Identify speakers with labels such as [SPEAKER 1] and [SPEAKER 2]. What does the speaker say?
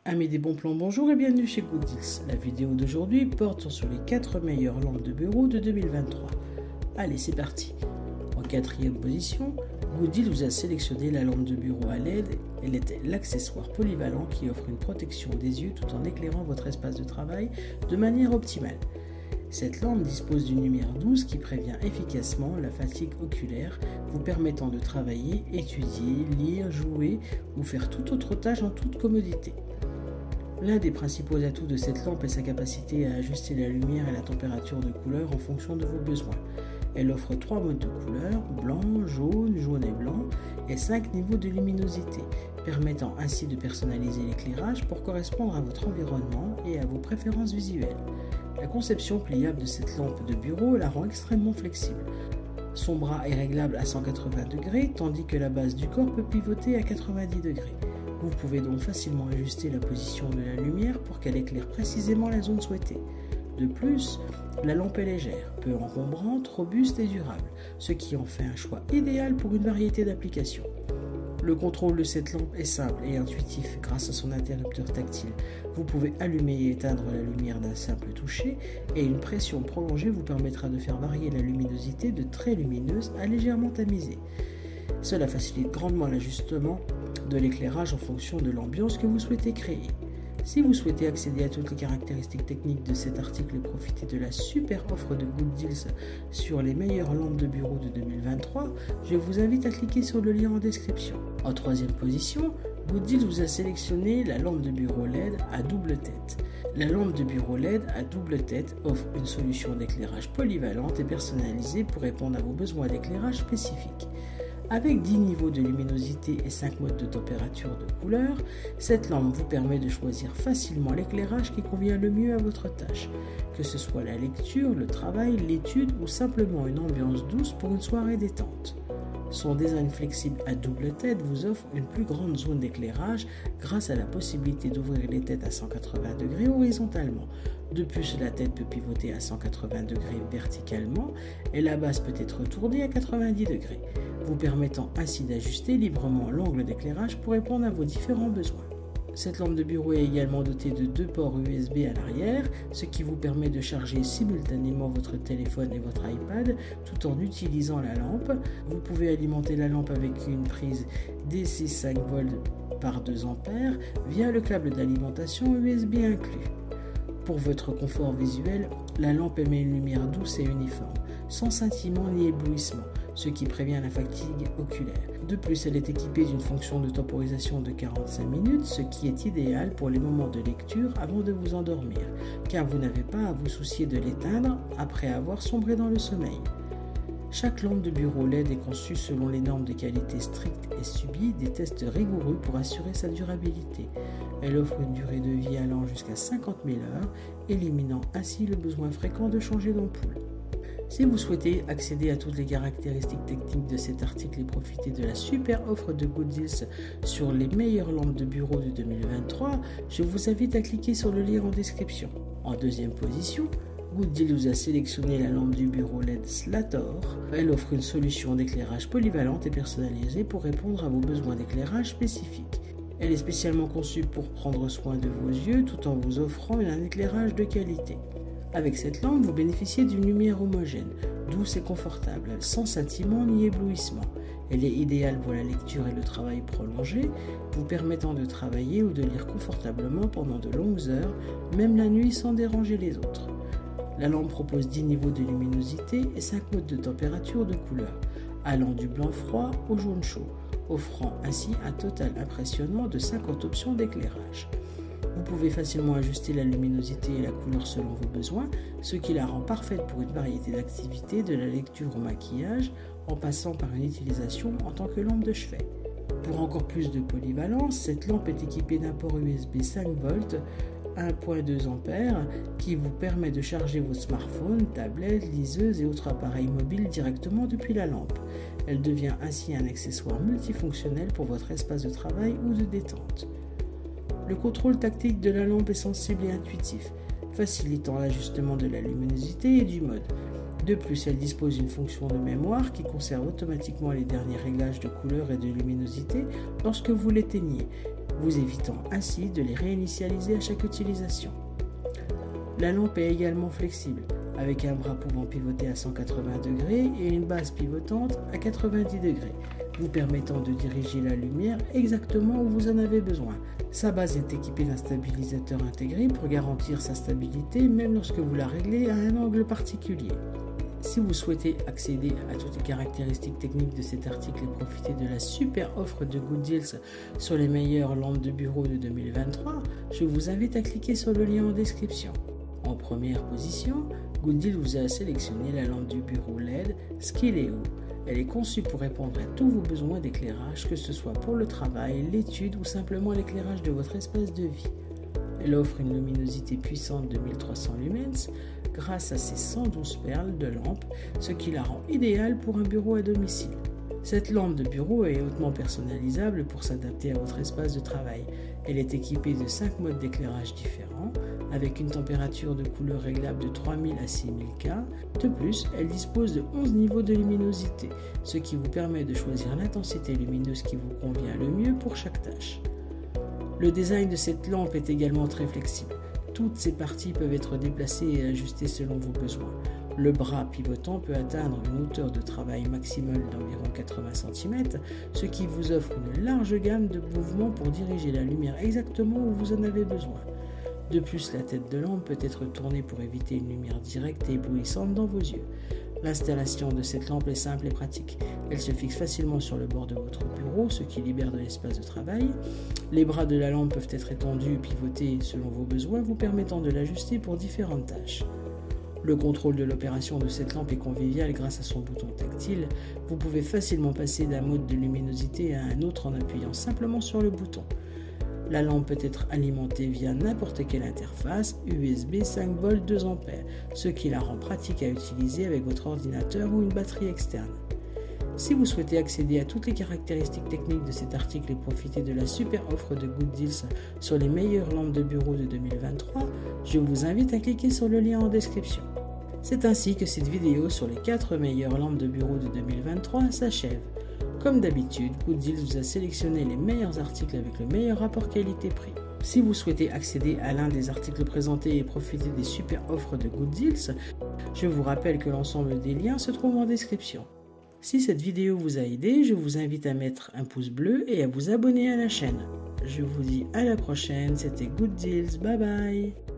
[SPEAKER 1] Amis des bons plans, bonjour et bienvenue chez Gooddeals. La vidéo d'aujourd'hui porte sur les 4 meilleures lampes de bureau de 2023. Allez, c'est parti. En quatrième position, Gooddeals vous a sélectionné la lampe de bureau à LED. Elle est l'accessoire polyvalent qui offre une protection des yeux tout en éclairant votre espace de travail de manière optimale. Cette lampe dispose d'une lumière douce qui prévient efficacement la fatigue oculaire, vous permettant de travailler, étudier, lire, jouer ou faire toute autre tâche en toute commodité. L'un des principaux atouts de cette lampe est sa capacité à ajuster la lumière et la température de couleur en fonction de vos besoins. Elle offre 3 modes de couleur, blanc, jaune, jaune et blanc, et 5 niveaux de luminosité, permettant ainsi de personnaliser l'éclairage pour correspondre à votre environnement et à vos préférences visuelles. La conception pliable de cette lampe de bureau la rend extrêmement flexible. Son bras est réglable à 180 degrés, tandis que la base du corps peut pivoter à 90 degrés. Vous pouvez donc facilement ajuster la position de la lumière pour qu'elle éclaire précisément la zone souhaitée. De plus, la lampe est légère, peu encombrante, robuste et durable, ce qui en fait un choix idéal pour une variété d'applications. Le contrôle de cette lampe est simple et intuitif grâce à son interrupteur tactile. Vous pouvez allumer et éteindre la lumière d'un simple toucher et une pression prolongée vous permettra de faire varier la luminosité de très lumineuse à légèrement tamisée. Cela facilite grandement l'ajustement de l'éclairage en fonction de l'ambiance que vous souhaitez créer. Si vous souhaitez accéder à toutes les caractéristiques techniques de cet article et profiter de la super offre de Gooddeals sur les meilleures lampes de bureau de 2023, je vous invite à cliquer sur le lien en description. En troisième position, Gooddeals vous a sélectionné la lampe de bureau LED à double tête. La lampe de bureau LED à double tête offre une solution d'éclairage polyvalente et personnalisée pour répondre à vos besoins d'éclairage spécifiques. Avec 10 niveaux de luminosité et 5 modes de température de couleur, cette lampe vous permet de choisir facilement l'éclairage qui convient le mieux à votre tâche, que ce soit la lecture, le travail, l'étude ou simplement une ambiance douce pour une soirée détente. Son design flexible à double tête vous offre une plus grande zone d'éclairage grâce à la possibilité d'ouvrir les têtes à 180 degrés horizontalement. De plus, la tête peut pivoter à 180 degrés verticalement et la base peut être tournée à 90 degrés, vous permettant ainsi d'ajuster librement l'angle d'éclairage pour répondre à vos différents besoins. Cette lampe de bureau est également dotée de 2 ports USB à l'arrière, ce qui vous permet de charger simultanément votre téléphone et votre iPad tout en utilisant la lampe. Vous pouvez alimenter la lampe avec une prise DC 5V par 2 A via le câble d'alimentation USB inclus. Pour votre confort visuel, la lampe émet une lumière douce et uniforme, sans scintillement ni éblouissement, ce qui prévient la fatigue oculaire. De plus, elle est équipée d'une fonction de temporisation de 45 minutes, ce qui est idéal pour les moments de lecture avant de vous endormir, car vous n'avez pas à vous soucier de l'éteindre après avoir sombré dans le sommeil. Chaque lampe de bureau LED est conçue selon les normes de qualité strictes et subit des tests rigoureux pour assurer sa durabilité. Elle offre une durée de vie allant jusqu'à 50 000 heures, éliminant ainsi le besoin fréquent de changer d'ampoule. Si vous souhaitez accéder à toutes les caractéristiques techniques de cet article et profiter de la super offre de Gooddeals sur les meilleures lampes de bureau de 2023, je vous invite à cliquer sur le lien en description. En deuxième position, Gooddeals vous a sélectionné la lampe du bureau LED Slator. Elle offre une solution d'éclairage polyvalente et personnalisée pour répondre à vos besoins d'éclairage spécifiques. Elle est spécialement conçue pour prendre soin de vos yeux tout en vous offrant un éclairage de qualité. Avec cette lampe, vous bénéficiez d'une lumière homogène, douce et confortable, sans scintillement ni éblouissement. Elle est idéale pour la lecture et le travail prolongé, vous permettant de travailler ou de lire confortablement pendant de longues heures, même la nuit sans déranger les autres. La lampe propose 10 niveaux de luminosité et 5 modes de température de couleur, allant du blanc froid au jaune chaud, offrant ainsi un total impressionnant de 50 options d'éclairage. Vous pouvez facilement ajuster la luminosité et la couleur selon vos besoins, ce qui la rend parfaite pour une variété d'activités, de la lecture au maquillage, en passant par une utilisation en tant que lampe de chevet. Pour encore plus de polyvalence, cette lampe est équipée d'un port USB 5V 1.2 A qui vous permet de charger vos smartphones, tablettes, liseuses et autres appareils mobiles directement depuis la lampe. Elle devient ainsi un accessoire multifonctionnel pour votre espace de travail ou de détente. Le contrôle tactile de la lampe est sensible et intuitif, facilitant l'ajustement de la luminosité et du mode. De plus, elle dispose d'une fonction de mémoire qui conserve automatiquement les derniers réglages de couleur et de luminosité lorsque vous l'éteignez, vous évitant ainsi de les réinitialiser à chaque utilisation. La lampe est également flexible, avec un bras pouvant pivoter à 180 degrés et une base pivotante à 90 degrés, vous permettant de diriger la lumière exactement où vous en avez besoin. Sa base est équipée d'un stabilisateur intégré pour garantir sa stabilité même lorsque vous la réglez à un angle particulier. Si vous souhaitez accéder à toutes les caractéristiques techniques de cet article et profiter de la super offre de Good Deals sur les meilleures lampes de bureau de 2023, je vous invite à cliquer sur le lien en description. En première position, Good Deals vous a sélectionné la lampe du bureau LED Skileo. Elle est conçue pour répondre à tous vos besoins d'éclairage, que ce soit pour le travail, l'étude ou simplement l'éclairage de votre espace de vie. Elle offre une luminosité puissante de 1300 lumens grâce à ses 112 perles de lampe, ce qui la rend idéale pour un bureau à domicile. Cette lampe de bureau est hautement personnalisable pour s'adapter à votre espace de travail. Elle est équipée de 5 modes d'éclairage différents, avec une température de couleur réglable de 3000 à 6000 K. De plus, elle dispose de 11 niveaux de luminosité, ce qui vous permet de choisir l'intensité lumineuse qui vous convient le mieux pour chaque tâche. Le design de cette lampe est également très flexible. Toutes ses parties peuvent être déplacées et ajustées selon vos besoins. Le bras pivotant peut atteindre une hauteur de travail maximale d'environ 80 cm, ce qui vous offre une large gamme de mouvements pour diriger la lumière exactement où vous en avez besoin. De plus, la tête de lampe peut être tournée pour éviter une lumière directe et éblouissante dans vos yeux. L'installation de cette lampe est simple et pratique. Elle se fixe facilement sur le bord de votre bureau, ce qui libère de l'espace de travail. Les bras de la lampe peuvent être étendus et pivotés selon vos besoins, vous permettant de l'ajuster pour différentes tâches. Le contrôle de l'opération de cette lampe est convivial grâce à son bouton tactile. Vous pouvez facilement passer d'un mode de luminosité à un autre en appuyant simplement sur le bouton. La lampe peut être alimentée via n'importe quelle interface USB 5 volts 2 A, ce qui la rend pratique à utiliser avec votre ordinateur ou une batterie externe. Si vous souhaitez accéder à toutes les caractéristiques techniques de cet article et profiter de la super offre de Good Deals sur les meilleures lampes de bureau de 2023, je vous invite à cliquer sur le lien en description. C'est ainsi que cette vidéo sur les 4 meilleures lampes de bureau de 2023 s'achève. Comme d'habitude, Good Deals vous a sélectionné les meilleurs articles avec le meilleur rapport qualité-prix. Si vous souhaitez accéder à l'un des articles présentés et profiter des super offres de Good Deals, je vous rappelle que l'ensemble des liens se trouve en description. Si cette vidéo vous a aidé, je vous invite à mettre un pouce bleu et à vous abonner à la chaîne. Je vous dis à la prochaine, c'était Good Deals, bye bye.